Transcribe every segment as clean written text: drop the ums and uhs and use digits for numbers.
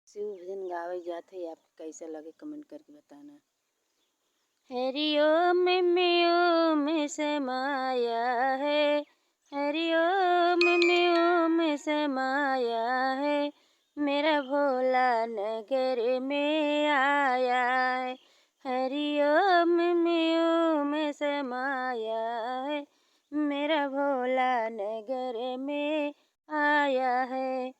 शिव भजन गावे जाथे आपके कैसा लगे कमेंट करके बताना। हरि ओम में ओम समाया है, हरि ओम में ओम समाया है, मेरा भोला नगर में आया है। हरि ओम में ओम समाया है, मेरा भोला नगर में आया है।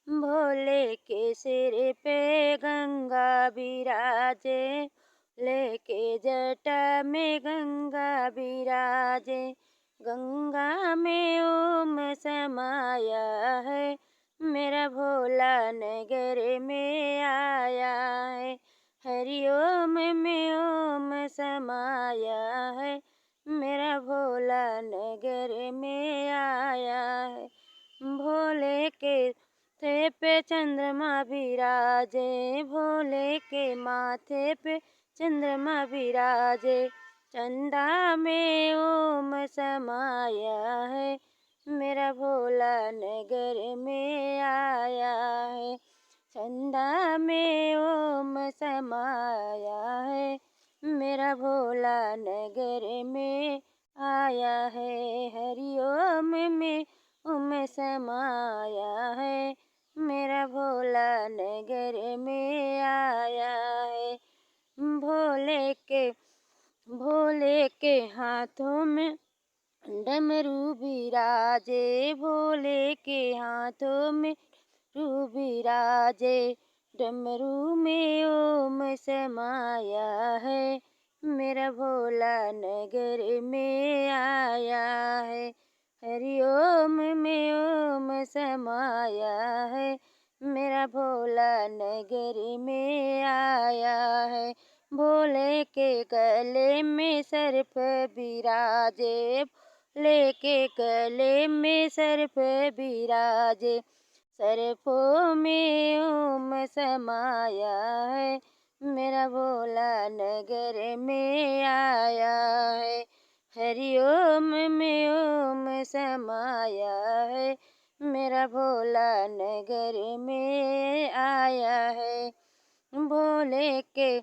भोले के सिर पे गंगा बिराजे, लेके जटा में गंगा बिराजे, गंगा में ओम समाया है, मेरा भोला नगर में आया है। हरि ओम में ओम समाया है, मेरा भोला नगर में आया है। भोले के माथे पे चंद्रमा विराजे, भोले के माथे पे चंद्रमा विराजे, चंदा में ओम समाया है, मेरा भोला नगर में आया है। चंदा में ओम समाया है, मेरा भोला नगर में आया है। हरि ओम में ओम समाया है, मेरा भोला नगर में आया है। भोले के हाथों में डमरू बिराजे, भोले के हाथों में डमरू बिराजे, डमरू में ओम समाया है, मेरा भोला नगर में आया है। हरि ओम में ओम समाया है, मेरा भोला नगर में आया है। भोले के गले में सर्प बिराजे, भोले के गले में सर्प बिराजे, सर्पों में ओम समाया है, मेरा भोला नगर में आया है। हरि ओम में ओम समाया है, मेरा भोला नगर में आया है। भोले के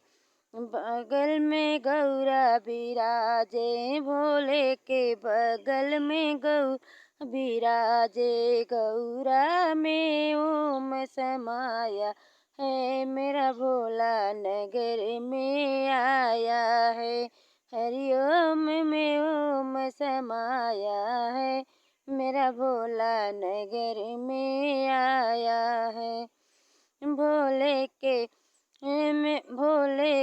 बगल में गौरा बिराजे, भोले के बगल में गौरा बिराजे, गौरा में ओम समाया है, मेरा भोला नगर में आया है। हरि ओम में ओम समाया है, मेरा भोला नगर में आया है। भोले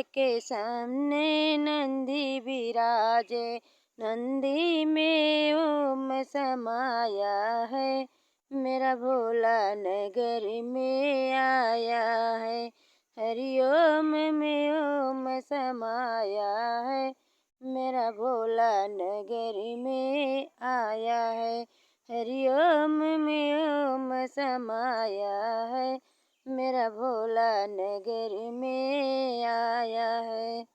के सामने नंदी विराजे, नंदी में ओम समाया है, मेरा भोला नगर में आया है। हरि ओम में ओम समाया है, मेरा भोला नगर में आया है। हरि ओम में ओम समाया है, मेरा भोला नगर में आया है।